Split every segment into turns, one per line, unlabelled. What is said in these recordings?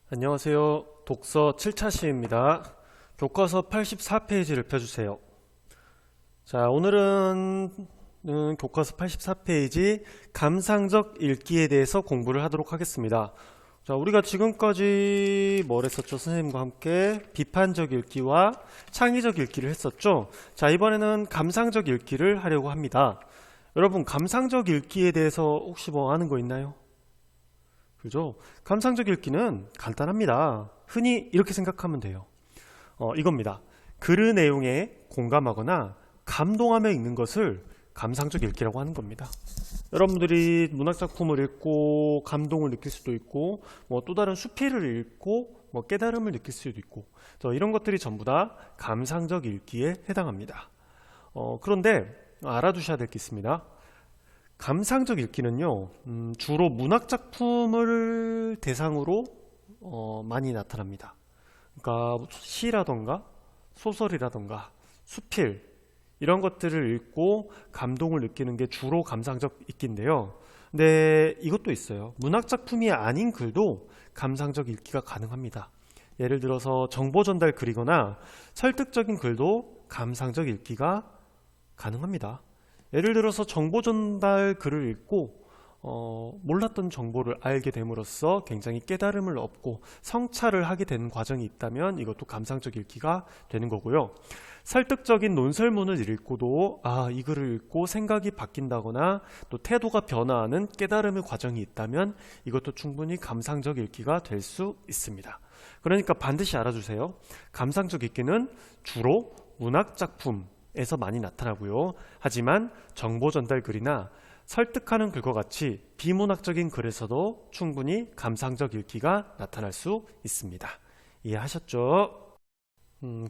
안녕하세요. 독서 7차 시입니다. 교과서 84페이지를 펴주세요. 자, 오늘은 교과서 84페이지 감상적 읽기에 대해서 공부를 하도록 하겠습니다. 자, 우리가 지금까지 뭘 했었죠? 선생님과 함께 비판적 읽기와 창의적 읽기를 했었죠? 자, 이번에는 감상적 읽기를 하려고 합니다. 여러분, 감상적 읽기에 대해서 혹시 뭐 아는 거 있나요? 그죠? 감상적 읽기는 간단합니다. 흔히 이렇게 생각하면 돼요. 이겁니다. 글의 내용에 공감하거나 감동하며 읽는 것을 감상적 읽기라고 하는 겁니다. 여러분들이 문학작품을 읽고 감동을 느낄 수도 있고 또 다른 수필을 읽고 깨달음을 느낄 수도 있고 이런 것들이 전부 다 감상적 읽기에 해당합니다. 그런데 알아두셔야 될 게 있습니다. 감상적 읽기는요, 주로 문학작품을 대상으로 많이 나타납니다. 그러니까 시라던가 소설이라던가 수필 이런 것들을 읽고 감동을 느끼는 게 주로 감상적 읽기인데요. 근데 이것도 있어요. 문학작품이 아닌 글도 감상적 읽기가 가능합니다. 예를 들어서 정보 전달 글이거나 설득적인 글도 감상적 읽기가 가능합니다. 예를 들어서 정보 전달 글을 읽고 몰랐던 정보를 알게 됨으로써 굉장히 깨달음을 얻고 성찰을 하게 되는 과정이 있다면 이것도 감상적 읽기가 되는 거고요. 설득적인 논설문을 읽고도 이 글을 읽고 생각이 바뀐다거나 또 태도가 변화하는 깨달음의 과정이 있다면 이것도 충분히 감상적 읽기가 될 수 있습니다. 그러니까 반드시 알아주세요. 감상적 읽기는 주로 문학작품 에서 많이 나타나고요. 하지만 정보 전달 글이나 설득하는 글과 같이 비문학적인 글에서도 충분히 감상적 읽기가 나타날 수 있습니다. 이해하셨죠?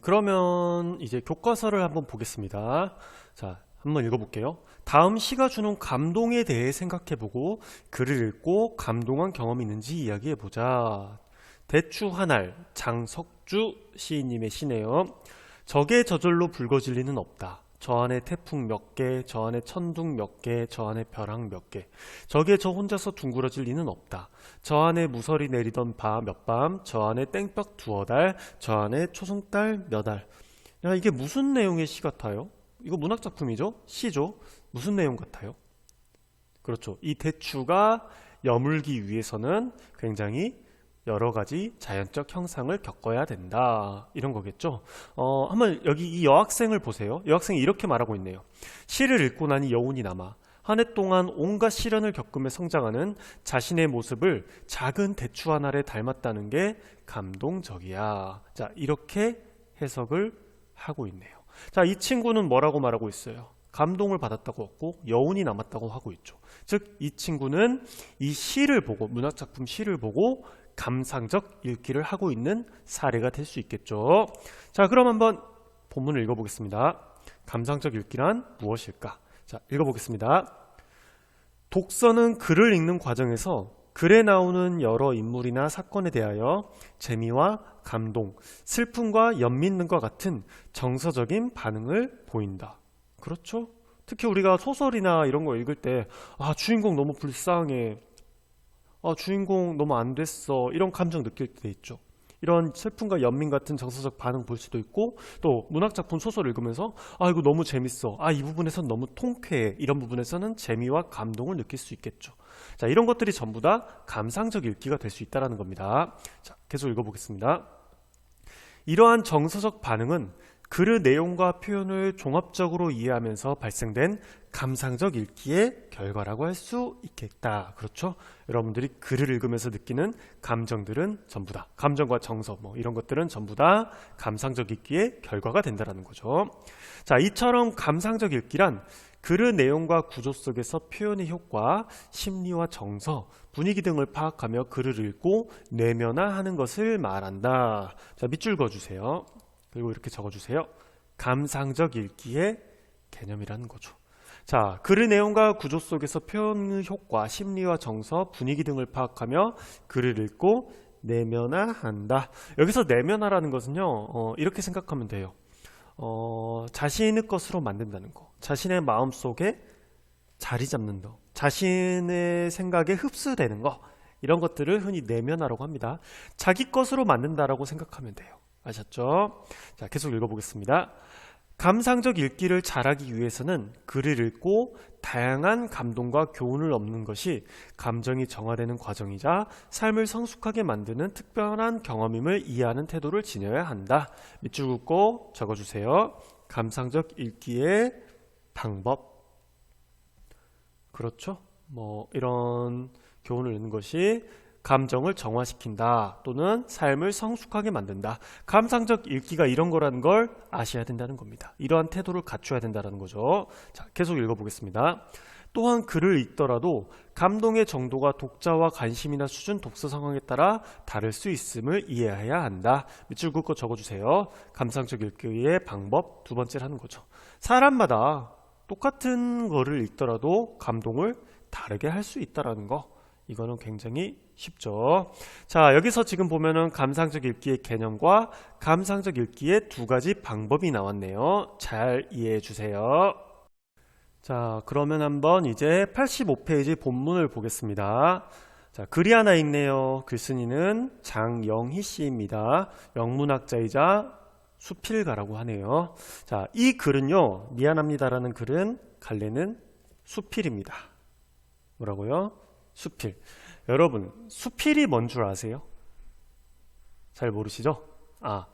그러면 이제 교과서를 한번 보겠습니다. 자, 한번 읽어볼게요. 다음 시가 주는 감동에 대해 생각해보고 글을 읽고 감동한 경험이 있는지 이야기해보자. 대추 한알 장석주 시인님의 시네요. 적의 저절로 붉어질 리는 없다. 저 안에 태풍 몇 개, 저 안에 천둥 몇 개, 저 안에 벼락 몇 개. 적의 저 혼자서 둥그러질 리는 없다. 저 안에 무설이 내리던 몇 밤, 저 안에 땡볕 두어 달, 저 안에 초승달 몇 알. 야, 이게 무슨 내용의 시 같아요? 이거 문학작품이죠? 시죠? 무슨 내용 같아요? 그렇죠. 이 대추가 여물기 위해서는 굉장히 여러 가지 자연적 형상을 겪어야 된다. 이런 거겠죠. 한번 여기 이 여학생을 보세요. 여학생이 이렇게 말하고 있네요. 시를 읽고 나니 여운이 남아 한 해 동안 온갖 시련을 겪으며 성장하는 자신의 모습을 작은 대추 한 알에 닮았다는 게 감동적이야. 자, 이렇게 해석을 하고 있네요. 자, 이 친구는 뭐라고 말하고 있어요? 감동을 받았다고 했고 여운이 남았다고 하고 있죠. 즉, 이 친구는 이 시를 보고 문학작품 시를 보고 감상적 읽기를 하고 있는 사례가 될 수 있겠죠. 자, 그럼 한번 본문을 읽어보겠습니다. 감상적 읽기란 무엇일까? 자, 읽어보겠습니다. 독서는 글을 읽는 과정에서 글에 나오는 여러 인물이나 사건에 대하여 재미와 감동, 슬픔과 연민 등과 같은 정서적인 반응을 보인다. 그렇죠? 특히 우리가 소설이나 이런 거 읽을 때 주인공 너무 불쌍해, 주인공 너무 안 됐어, 이런 감정 느낄 때 있죠. 이런 슬픔과 연민 같은 정서적 반응 볼 수도 있고, 또 문학작품 소설 읽으면서 이거 너무 재밌어, 이 부분에서는 너무 통쾌해, 이런 부분에서는 재미와 감동을 느낄 수 있겠죠. 자, 이런 것들이 전부 다 감상적 읽기가 될 수 있다는 겁니다. 자, 계속 읽어보겠습니다. 이러한 정서적 반응은 글의 내용과 표현을 종합적으로 이해하면서 발생된 감상적 읽기의 결과라고 할 수 있겠다. 그렇죠? 여러분들이 글을 읽으면서 느끼는 감정들은 전부 다, 감정과 정서 이런 것들은 전부 다 감상적 읽기의 결과가 된다는 거죠. 자, 이처럼 감상적 읽기란 글의 내용과 구조 속에서 표현의 효과, 심리와 정서, 분위기 등을 파악하며 글을 읽고 내면화하는 것을 말한다. 자, 밑줄 그어주세요. 그리고 이렇게 적어주세요. 감상적 읽기의 개념이라는 거죠. 자, 글의 내용과 구조 속에서 표현의 효과, 심리와 정서, 분위기 등을 파악하며 글을 읽고 내면화한다. 여기서 내면화라는 것은요, 이렇게 생각하면 돼요. 자신의 것으로 만든다는 거, 자신의 마음속에 자리 잡는 거, 자신의 생각에 흡수되는 거, 이런 것들을 흔히 내면화라고 합니다. 자기 것으로 만든다라고 생각하면 돼요. 아셨죠? 자, 계속 읽어보겠습니다. 감상적 읽기를 잘하기 위해서는 글을 읽고 다양한 감동과 교훈을 얻는 것이 감정이 정화되는 과정이자 삶을 성숙하게 만드는 특별한 경험임을 이해하는 태도를 지녀야 한다. 밑줄 긋고 적어주세요. 감상적 읽기의 방법. 그렇죠? 뭐 이런 교훈을 얻는 것이 감정을 정화시킨다 또는 삶을 성숙하게 만든다. 감상적 읽기가 이런 거라는 걸 아셔야 된다는 겁니다. 이러한 태도를 갖춰야 된다는 거죠. 자, 계속 읽어보겠습니다. 또한 글을 읽더라도 감동의 정도가 독자와 관심이나 수준, 독서 상황에 따라 다를 수 있음을 이해해야 한다. 밑줄 긋고 적어주세요. 감상적 읽기의 방법 두 번째를 하는 거죠. 사람마다 똑같은 거를 읽더라도 감동을 다르게 할 수 있다는 거. 이거는 굉장히 쉽죠. 자, 여기서 지금 보면은 감상적 읽기의 개념과 감상적 읽기의 두 가지 방법이 나왔네요. 잘 이해해 주세요. 자, 그러면 한번 이제 85페이지 본문을 보겠습니다. 자, 글이 하나 있네요. 글쓴이는 장영희 씨입니다. 영문학자이자 수필가라고 하네요. 자, 이 글은요, 미안합니다라는 글은 갈래는 수필입니다. 뭐라고요? 수필. 여러분, 수필이 뭔 줄 아세요? 잘 모르시죠?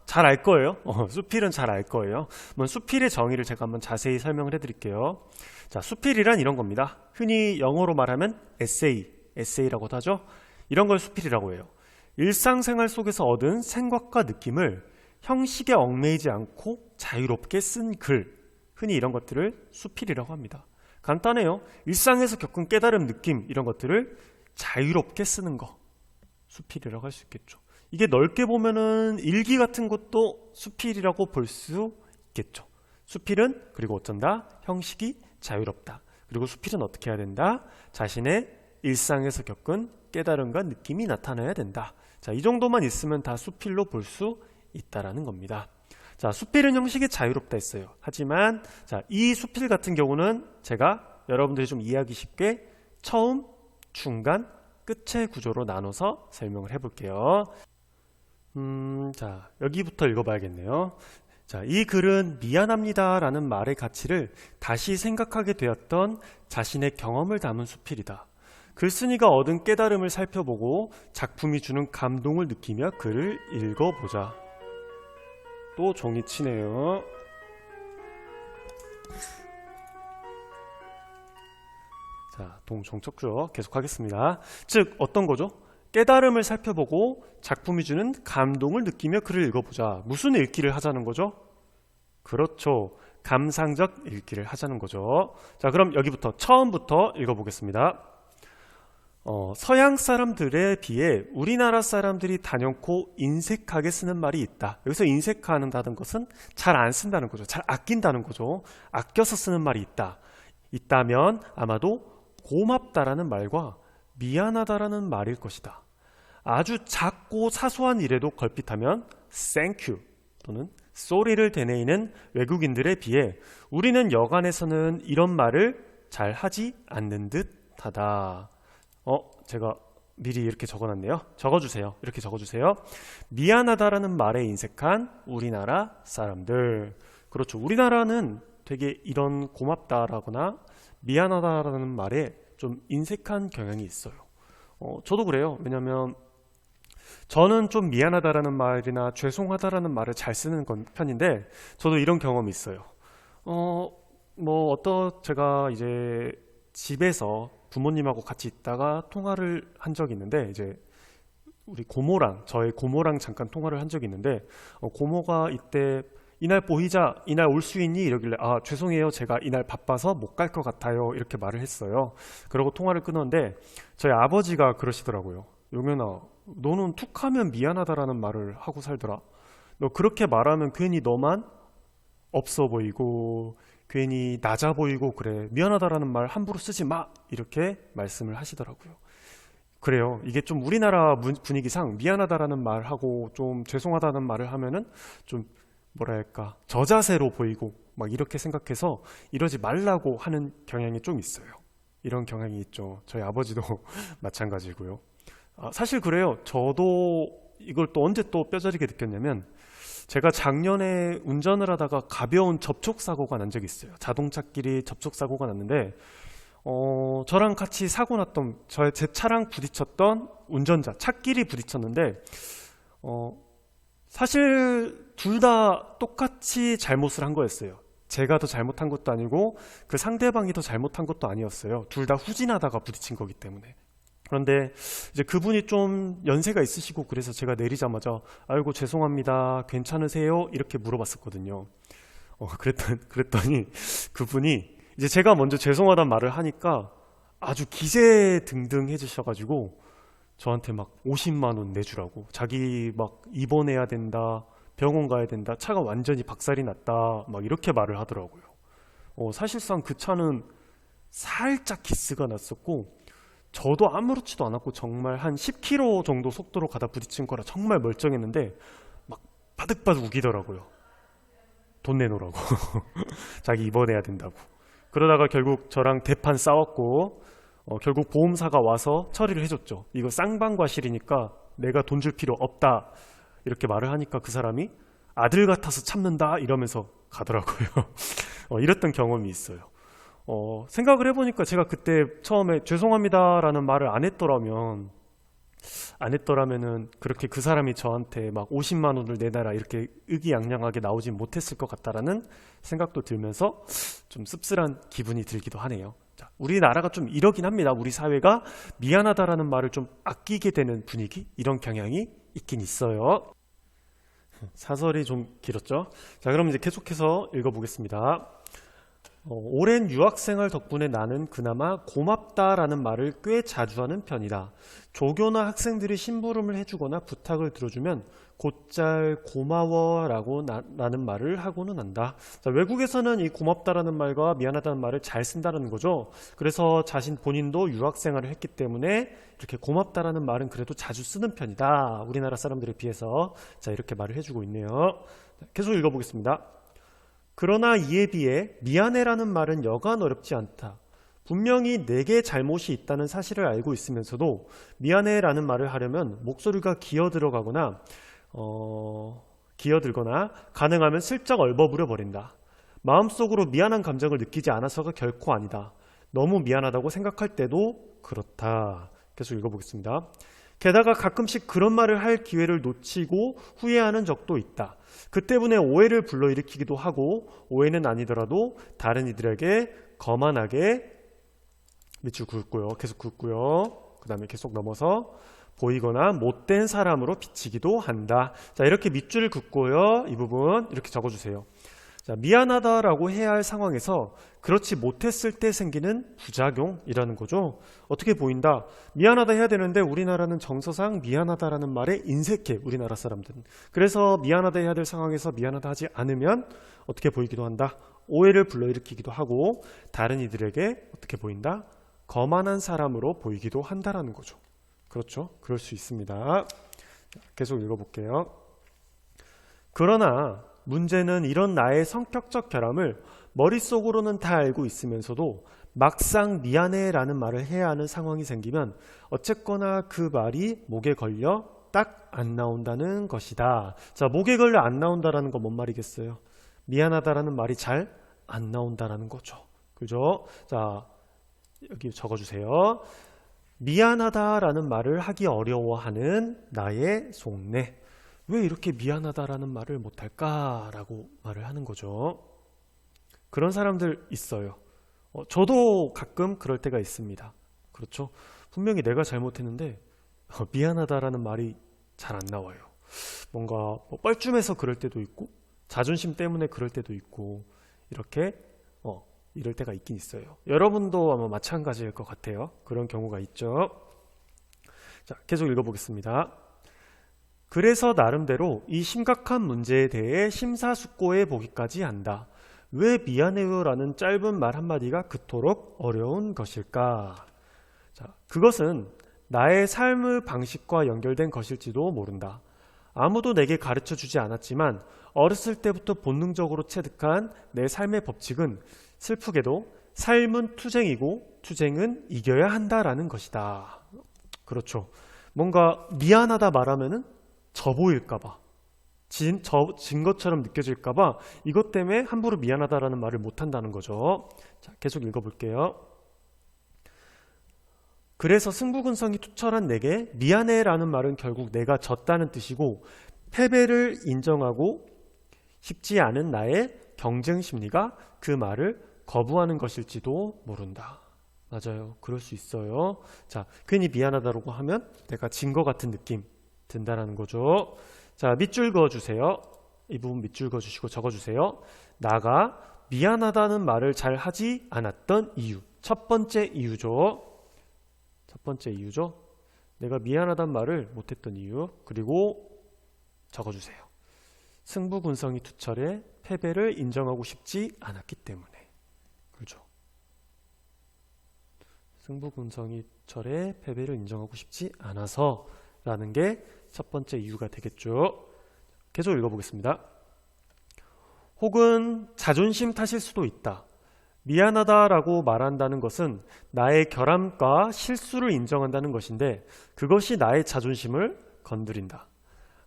잘 알 거예요. 수필은 잘 알 거예요. 수필의 정의를 제가 한번 자세히 설명을 해드릴게요. 자, 수필이란 이런 겁니다. 흔히 영어로 말하면 에세이라고도 하죠. 이런 걸 수필이라고 해요. 일상생활 속에서 얻은 생각과 느낌을 형식에 얽매이지 않고 자유롭게 쓴 글. 흔히 이런 것들을 수필이라고 합니다. 간단해요. 일상에서 겪은 깨달음, 느낌 이런 것들을 자유롭게 쓰는 거 수필이라고 할 수 있겠죠. 이게 넓게 보면은 일기 같은 것도 수필이라고 볼 수 있겠죠. 수필은 그리고 어쩐다? 형식이 자유롭다. 그리고 수필은 어떻게 해야 된다? 자신의 일상에서 겪은 깨달음과 느낌이 나타나야 된다. 자, 이 정도만 있으면 다 수필로 볼 수 있다라는 겁니다. 자, 수필은 형식이 자유롭다 했어요. 하지만 자, 이 수필 같은 경우는 제가 여러분들이 좀 이해하기 쉽게 처음, 중간, 끝의 구조로 나눠서 설명을 해볼게요. 자, 여기부터 읽어봐야겠네요. 자, 이 글은 미안합니다라는 말의 가치를 다시 생각하게 되었던 자신의 경험을 담은 수필이다. 글쓴이가 얻은 깨달음을 살펴보고 작품이 주는 감동을 느끼며 글을 읽어보자. 또 종이 치네요. 자, 동종척죠. 계속하겠습니다. 즉 어떤 거죠? 깨달음을 살펴보고 작품이 주는 감동을 느끼며 글을 읽어보자. 무슨 읽기를 하자는 거죠? 그렇죠. 감상적 읽기를 하자는 거죠. 자, 그럼 여기부터 처음부터 읽어보겠습니다. 서양 사람들에 비해 우리나라 사람들이 단연코 인색하게 쓰는 말이 있다. 여기서 인색한다는 것은 잘 안 쓴다는 거죠. 잘 아낀다는 거죠. 아껴서 쓰는 말이 있다면 아마도 고맙다라는 말과 미안하다라는 말일 것이다. 아주 작고 사소한 일에도 걸핏하면 thank you 또는 sorry를 되뇌이는 외국인들에 비해 우리는 여간에서는 이런 말을 잘 하지 않는 듯하다. 제가 미리 이렇게 적어놨네요. 적어주세요. 이렇게 적어주세요. 미안하다라는 말에 인색한 우리나라 사람들. 그렇죠. 우리나라는 되게 이런 고맙다라거나 미안하다라는 말에 좀 인색한 경향이 있어요. 저도 그래요. 왜냐면 저는 좀 미안하다라는 말이나 죄송하다라는 말을 잘 쓰는 편인데 저도 이런 경험이 있어요. 제가 이제 집에서 부모님하고 같이 있다가 통화를 한 적이 있는데 이제 저의 고모랑 잠깐 통화를 한 적이 있는데 고모가 이때 이날 보이자, 이날 올 수 있니? 이러길래 죄송해요. 제가 이날 바빠서 못 갈 것 같아요. 이렇게 말을 했어요. 그러고 통화를 끊었는데 저희 아버지가 그러시더라고요. 용현아, 너는 툭하면 미안하다라는 말을 하고 살더라. 너 그렇게 말하면 괜히 너만 없어 보이고 괜히 낮아 보이고 그래. 미안하다라는 말 함부로 쓰지 마. 이렇게 말씀을 하시더라고요. 그래요. 이게 좀 우리나라 분위기상 미안하다라는 말하고 좀 죄송하다는 말을 하면은 좀 뭐랄까 저자세로 보이고 막 이렇게 생각해서 이러지 말라고 하는 경향이 좀 있어요. 이런 경향이 있죠. 저희 아버지도 마찬가지고요. 사실 그래요. 저도 이걸 또 언제 또 뼈저리게 느꼈냐면 제가 작년에 운전을 하다가 가벼운 접촉사고가 난 적이 있어요. 자동차끼리 접촉사고가 났는데 저랑 같이 사고 났던 제 차랑 부딪혔던 운전자 차끼리 부딪혔는데 사실 둘 다 똑같이 잘못을 한 거였어요. 제가 더 잘못한 것도 아니고 그 상대방이 더 잘못한 것도 아니었어요. 둘 다 후진하다가 부딪힌 거기 때문에. 그런데 이제 그분이 좀 연세가 있으시고 그래서 제가 내리자마자 아이고 죄송합니다 괜찮으세요? 이렇게 물어봤었거든요. 그랬더니 그분이 이제 제가 먼저 죄송하단 말을 하니까 아주 기세등등 해주셔가지고 저한테 막 50만 원 내주라고, 자기 막 입원해야 된다, 병원 가야 된다, 차가 완전히 박살이 났다 막 이렇게 말을 하더라고요. 사실상 그 차는 살짝 기스가 났었고 저도 아무렇지도 않았고 정말 한 10km 정도 속도로 가다 부딪힌 거라 정말 멀쩡했는데 막 바득바득 우기더라고요. 돈 내놓으라고. 자기 입원해야 된다고. 그러다가 결국 저랑 대판 싸웠고 결국 보험사가 와서 처리를 해줬죠. 이거 쌍방과실이니까 내가 돈 줄 필요 없다 이렇게 말을 하니까 그 사람이 아들 같아서 참는다 이러면서 가더라고요. 이랬던 경험이 있어요. 생각을 해보니까 제가 그때 처음에 죄송합니다 라는 말을 안 했더라면은 그렇게 그 사람이 저한테 막 50만 원을 내놔라 이렇게 의기양양하게 나오진 못했을 것 같다라는 생각도 들면서 좀 씁쓸한 기분이 들기도 하네요. 자, 우리나라가 좀 이러긴 합니다. 우리 사회가 미안하다라는 말을 좀 아끼게 되는 분위기, 이런 경향이 있긴 있어요. 사설이 좀 길었죠? 자, 그럼 이제 계속해서 읽어보겠습니다. 오랜 유학생활 덕분에 나는 그나마 고맙다라는 말을 꽤 자주 하는 편이다. 조교나 학생들이 심부름을 해주거나 부탁을 들어주면 곧잘 고마워라고 나는 말을 하고는 한다. 자, 외국에서는 이 고맙다라는 말과 미안하다는 말을 잘 쓴다는 거죠. 그래서 본인도 유학생활을 했기 때문에 이렇게 고맙다라는 말은 그래도 자주 쓰는 편이다. 우리나라 사람들에 비해서. 자, 이렇게 말을 해주고 있네요. 계속 읽어보겠습니다. 그러나 이에 비해 미안해라는 말은 여간 어렵지 않다. 분명히 내게 잘못이 있다는 사실을 알고 있으면서도 미안해라는 말을 하려면 목소리가 기어들거나 가능하면 슬쩍 얼버무려 버린다. 마음속으로 미안한 감정을 느끼지 않아서가 결코 아니다. 너무 미안하다고 생각할 때도 그렇다. 계속 읽어보겠습니다. 게다가 가끔씩 그런 말을 할 기회를 놓치고 후회하는 적도 있다. 그 때문에 오해를 불러일으키기도 하고 오해는 아니더라도 다른 이들에게 거만하게 밑줄 긋고요. 계속 긋고요. 그 다음에 계속 넘어서 보이거나 못된 사람으로 비치기도 한다. 자, 이렇게 밑줄을 긋고요. 이 부분 이렇게 적어주세요. 자, 미안하다라고 해야 할 상황에서 그렇지 못했을 때 생기는 부작용이라는 거죠. 어떻게 보인다? 미안하다 해야 되는데 우리나라는 정서상 미안하다라는 말에 인색해, 우리나라 사람들은. 그래서 미안하다 해야 될 상황에서 미안하다 하지 않으면 어떻게 보이기도 한다? 오해를 불러일으키기도 하고 다른 이들에게 어떻게 보인다? 거만한 사람으로 보이기도 한다라는 거죠. 그렇죠? 그럴 수 있습니다. 계속 읽어볼게요. 그러나 문제는 이런 나의 성격적 결함을 머릿속으로는 다 알고 있으면서도 막상 미안해라는 말을 해야 하는 상황이 생기면 어쨌거나 그 말이 목에 걸려 딱 안 나온다는 것이다. 자, 목에 걸려 안 나온다라는 건 뭔 말이겠어요? 미안하다라는 말이 잘 안 나온다라는 거죠. 그죠? 자, 여기 적어주세요. 미안하다라는 말을 하기 어려워하는 나의 속내. 왜 이렇게 미안하다라는 말을 못할까라고 말을 하는 거죠. 그런 사람들 있어요. 저도 가끔 그럴 때가 있습니다. 그렇죠? 분명히 내가 잘못했는데 미안하다라는 말이 잘 안 나와요. 뭔가 뻘쭘해서 그럴 때도 있고 자존심 때문에 그럴 때도 있고 이렇게 이럴 때가 있긴 있어요. 여러분도 아마 마찬가지일 것 같아요. 그런 경우가 있죠. 자, 계속 읽어보겠습니다. 그래서 나름대로 이 심각한 문제에 대해 심사숙고해 보기까지 한다. 왜 미안해요 라는 짧은 말 한마디가 그토록 어려운 것일까? 자, 그것은 나의 삶의 방식과 연결된 것일지도 모른다. 아무도 내게 가르쳐 주지 않았지만 어렸을 때부터 본능적으로 체득한 내 삶의 법칙은 슬프게도 삶은 투쟁이고 투쟁은 이겨야 한다라는 것이다. 그렇죠. 뭔가 미안하다 말하면은 져 보일까봐, 진 것처럼 느껴질까봐 이것 때문에 함부로 미안하다라는 말을 못한다는 거죠. 자, 계속 읽어볼게요. 그래서 승부근성이 투철한 내게 미안해라는 말은 결국 내가 졌다는 뜻이고, 패배를 인정하고 싶지 않은 나의 경쟁 심리가 그 말을 거부하는 것일지도 모른다. 맞아요. 그럴 수 있어요. 자, 괜히 미안하다고 하면 내가 진 것 같은 느낌 든다라는 거죠. 자, 밑줄 그어주세요. 이 부분 밑줄 그어주시고 적어주세요. 나가 미안하다는 말을 잘 하지 않았던 이유. 첫 번째 이유죠. 첫 번째 이유죠. 내가 미안하다는 말을 못했던 이유. 그리고 적어주세요. 승부근성이 투철해 패배를 인정하고 싶지 않았기 때문에. 그렇죠. 승부근성이 투철해 패배를 인정하고 싶지 않아서 라는 게 첫 번째 이유가 되겠죠. 계속 읽어보겠습니다. 혹은 자존심 탓일 수도 있다. 미안하다라고 말한다는 것은 나의 결함과 실수를 인정한다는 것인데 그것이 나의 자존심을 건드린다.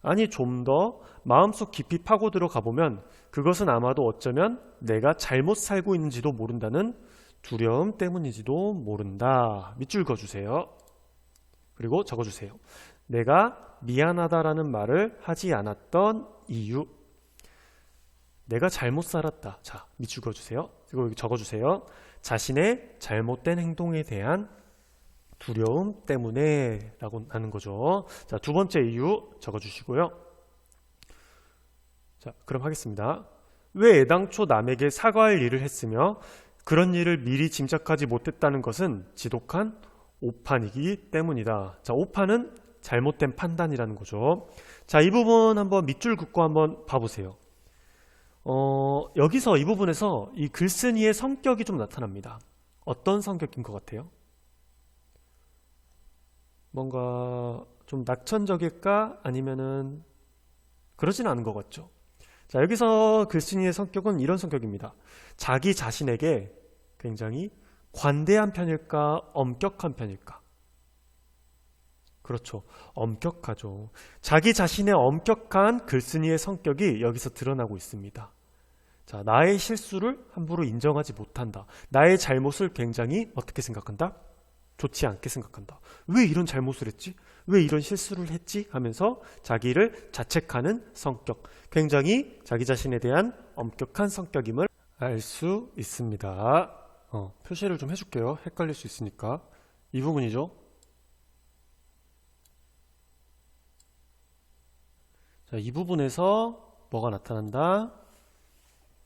아니, 좀 더 마음속 깊이 파고 들어가 보면 그것은 아마도 어쩌면 내가 잘못 살고 있는지도 모른다는 두려움 때문인지도 모른다. 밑줄 그어주세요. 그리고 적어주세요. 내가 미안하다라는 말을 하지 않았던 이유. 내가 잘못 살았다. 자, 밑줄 그어주세요. 그리고 여기 적어주세요. 자신의 잘못된 행동에 대한 두려움 때문에 라고 하는 거죠. 자, 두 번째 이유 적어주시고요. 자, 그럼 하겠습니다. 왜 애당초 남에게 사과할 일을 했으며 그런 일을 미리 짐작하지 못했다는 것은 지독한 오판이기 때문이다. 자, 오판은 잘못된 판단이라는 거죠. 자, 이 부분 한번 밑줄 긋고 한번 봐보세요. 여기서 이 부분에서 이 글쓴이의 성격이 좀 나타납니다. 어떤 성격인 것 같아요? 뭔가 좀 낙천적일까? 아니면은 그러진 않은 것 같죠. 자, 여기서 글쓴이의 성격은 이런 성격입니다. 자기 자신에게 굉장히 관대한 편일까? 엄격한 편일까? 그렇죠. 엄격하죠. 자기 자신의 엄격한 글쓴이의 성격이 여기서 드러나고 있습니다. 자, 나의 실수를 함부로 인정하지 못한다. 나의 잘못을 굉장히 어떻게 생각한다? 좋지 않게 생각한다. 왜 이런 잘못을 했지? 왜 이런 실수를 했지? 하면서 자기를 자책하는 성격. 굉장히 자기 자신에 대한 엄격한 성격임을 알 수 있습니다. 표시를 좀 해줄게요. 헷갈릴 수 있으니까. 이 부분이죠. 자, 이 부분에서 뭐가 나타난다?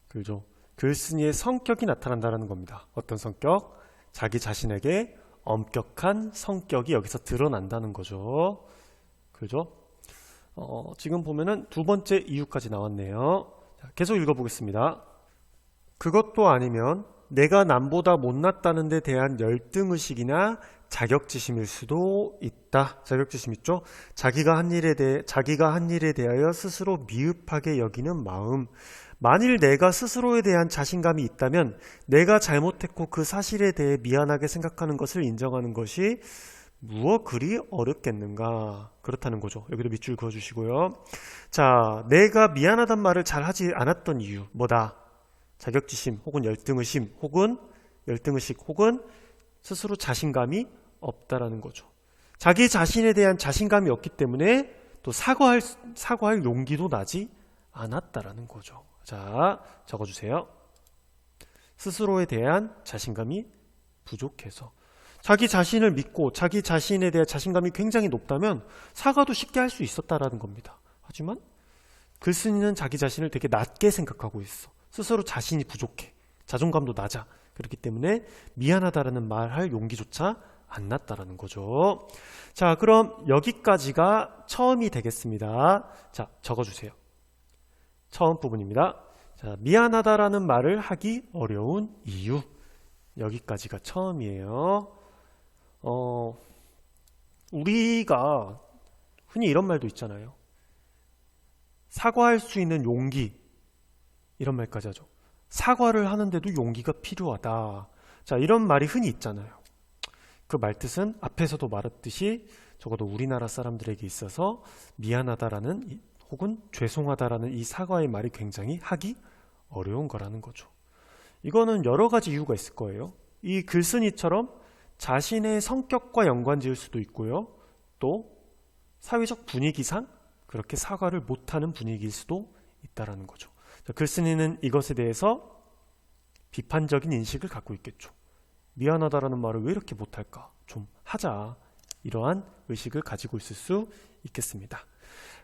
그죠? 글쓴이의 성격이 나타난다는 겁니다. 어떤 성격? 자기 자신에게 엄격한 성격이 여기서 드러난다는 거죠. 그죠? 지금 보면은 두 번째 이유까지 나왔네요. 자, 계속 읽어보겠습니다. 그것도 아니면 내가 남보다 못났다는 데 대한 열등의식이나 자격지심일 수도 있다. 자격지심 있죠? 자기가 한 일에 대하여 스스로 미흡하게 여기는 마음. 만일 내가 스스로에 대한 자신감이 있다면 내가 잘못했고 그 사실에 대해 미안하게 생각하는 것을 인정하는 것이 무엇 그리 어렵겠는가. 그렇다는 거죠. 여기도 밑줄 그어주시고요. 자, 내가 미안하단 말을 잘 하지 않았던 이유 뭐다? 자격지심 혹은 열등의심 혹은 열등의식 혹은 스스로 자신감이 없다라는 거죠. 자기 자신에 대한 자신감이 없기 때문에 또 사과할 용기도 나지 않았다라는 거죠. 자, 적어주세요. 스스로에 대한 자신감이 부족해서. 자기 자신을 믿고 자기 자신에 대한 자신감이 굉장히 높다면 사과도 쉽게 할 수 있었다라는 겁니다. 하지만 글쓴이는 자기 자신을 되게 낮게 생각하고 있어. 스스로 자신이 부족해. 자존감도 낮아. 그렇기 때문에 미안하다라는 말 할 용기조차 안 났다라는 거죠. 자, 그럼 여기까지가 처음이 되겠습니다. 자, 적어주세요. 처음 부분입니다. 자, 미안하다라는 말을 하기 어려운 이유. 여기까지가 처음이에요. 우리가 흔히 이런 말도 있잖아요. 사과할 수 있는 용기. 이런 말까지 하죠. 사과를 하는데도 용기가 필요하다. 자, 이런 말이 흔히 있잖아요. 그 말뜻은 앞에서도 말했듯이 적어도 우리나라 사람들에게 있어서 미안하다라는 혹은 죄송하다라는 이 사과의 말이 굉장히 하기 어려운 거라는 거죠. 이거는 여러 가지 이유가 있을 거예요. 이 글쓴이처럼 자신의 성격과 연관지을 수도 있고요. 또 사회적 분위기상 그렇게 사과를 못하는 분위기일 수도 있다라는 거죠. 글쓴이는 이것에 대해서 비판적인 인식을 갖고 있겠죠. 미안하다라는 말을 왜 이렇게 못할까? 좀 하자. 이러한 의식을 가지고 있을 수 있겠습니다.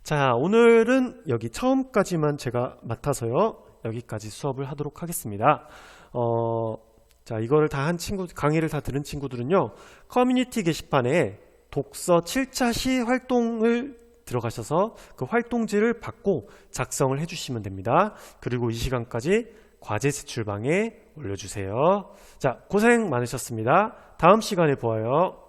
자, 오늘은 여기 처음까지만 제가 맡아서요. 여기까지 수업을 하도록 하겠습니다. 자, 이거를 다 한 친구, 강의를 다 들은 친구들은요, 커뮤니티 게시판에 독서 7차 시 활동을 들어가셔서 그 활동지를 받고 작성을 해주시면 됩니다. 그리고 이 시간까지 과제 제출방에 올려주세요. 자, 고생 많으셨습니다. 다음 시간에 보아요.